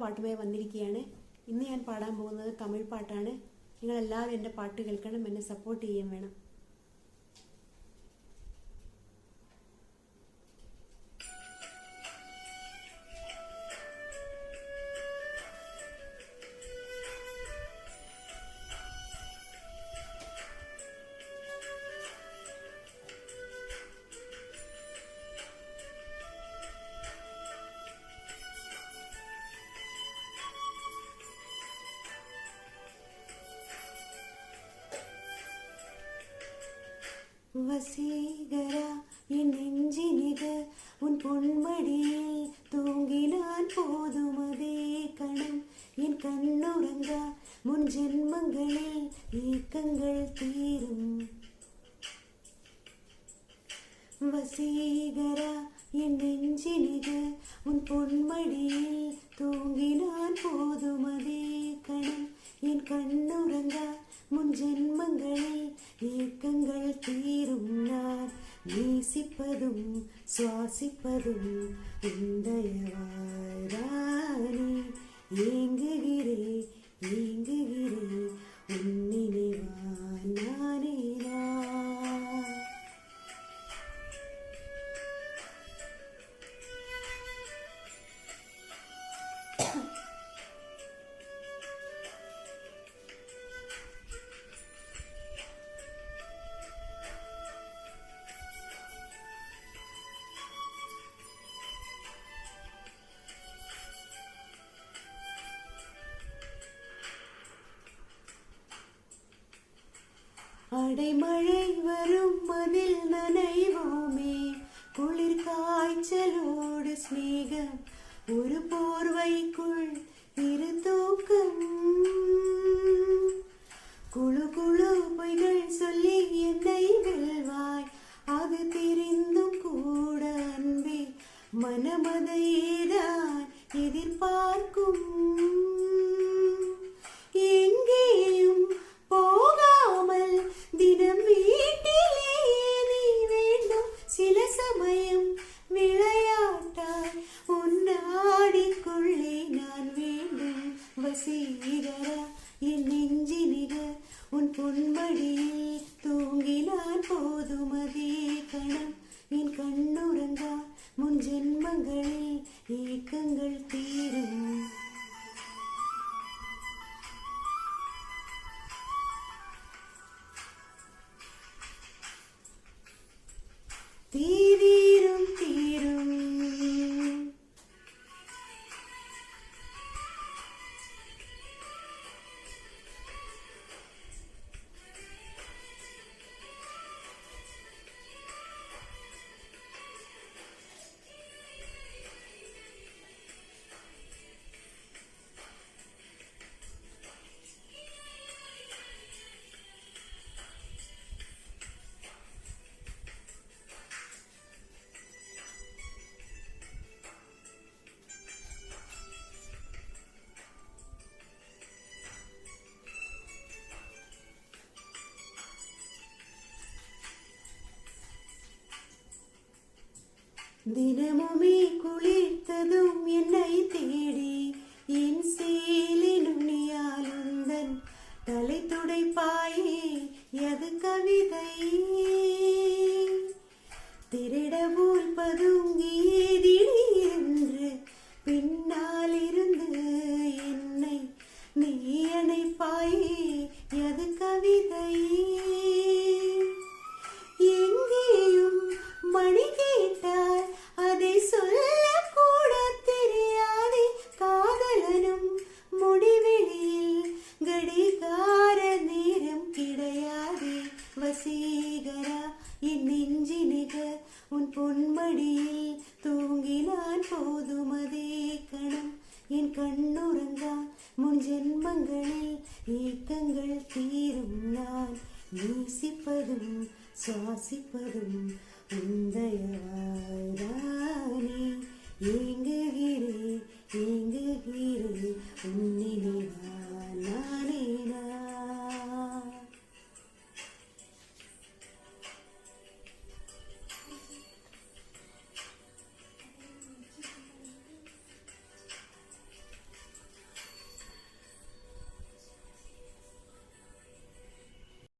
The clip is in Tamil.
പാട്ടുമായി വന്നിരിക്കുകയാണ്. ഇന്ന് ഞാൻ പാടാൻ പോകുന്നത് തമിഴ് പാട്ടാണ്. നിങ്ങളെല്ലാവരും എൻ്റെ പാട്ട് കേൾക്കണം, എന്നെ സപ്പോർട്ട് ചെയ്യുകയും വേണം. வசீகரா என் நெஞ்சினிக உன் பொன்மடியில் தூங்கினான் போதுமதே கணம் என் கண்ணுறங்கா முன் ஜென்மங்களில் ஏக்கங்கள் தீரும். வசீகரா என் நெஞ்சினிக உன் பொன்மடியில் தூங்கினான் போதுமதே கணம் என் கண்ணுறங்கா முன் ஜென்மங்களில் ஏக்கங்கள் தீரும். நான் நேசிப்பதும் சுவாசிப்பதும் உந்தயவாரானே. ஏங்குகிறே ஏங்குகிறே உன் நினைவான் நானே நான். அடைமழை வரும் அதில் நனைவோமே, குளிர் காய்ச்சலோடு ஸ்நேகம், ஒரு போர்வைக்குள் இரு தூக்கம். குழு குழு பொய்கள் சொல்லி என்னை வெல்வாய், அது தெரிந்தும் கூட அன்பே மனமதையேதான் எதிர்பார்க்கும். எங்கேயும் போகாமல் தினம் வீட்டிலே நீ வேண்டும். சில சமயம் விளையாட்டாய் உன்னாடிக்குள்ளே நான் வேண்டும். வசீகரா என் நெஞ்சினிக உன் பொன்மடியில் தூங்கினான் போதுமதே கணம் என் கண்ணுறங்கா முன் ஜென்மங்களில் ஏக்கங்கள் தீரும். தீரும் தீரும் தினமுமே குளிர்த்ததும் என்னை தேடி என் சேலினுனியால் உந்தன் தலை துடைப்பாயே எது கவிதை. திருட போல் பதுங்கியே திடீரென்று பின்னால் இருந்து என்னை நீ அணைப்பாயே எது கவிதை. எங்கேயும் மணி கேட்டால் அதை சொல்ல கூட தெரியாதே. காதலனும் முடிவெளியில் கடிகார நேரம் கிடையாதே. வசீகரா என் நெஞ்சினிக உன் பொன்மடியில் தூங்கினான் போதுமதே கணம் என் கண்ணுறங்கா முன் ஜென்மங்களில் ஏக்கங்கள் தீரும். நான் நேசிப்பதும் சுவாசிப்பதும் உந்தயவாரானே. ஏங்குகிறே ஏங்குகிறே உன் நினைவான் நானே நான்.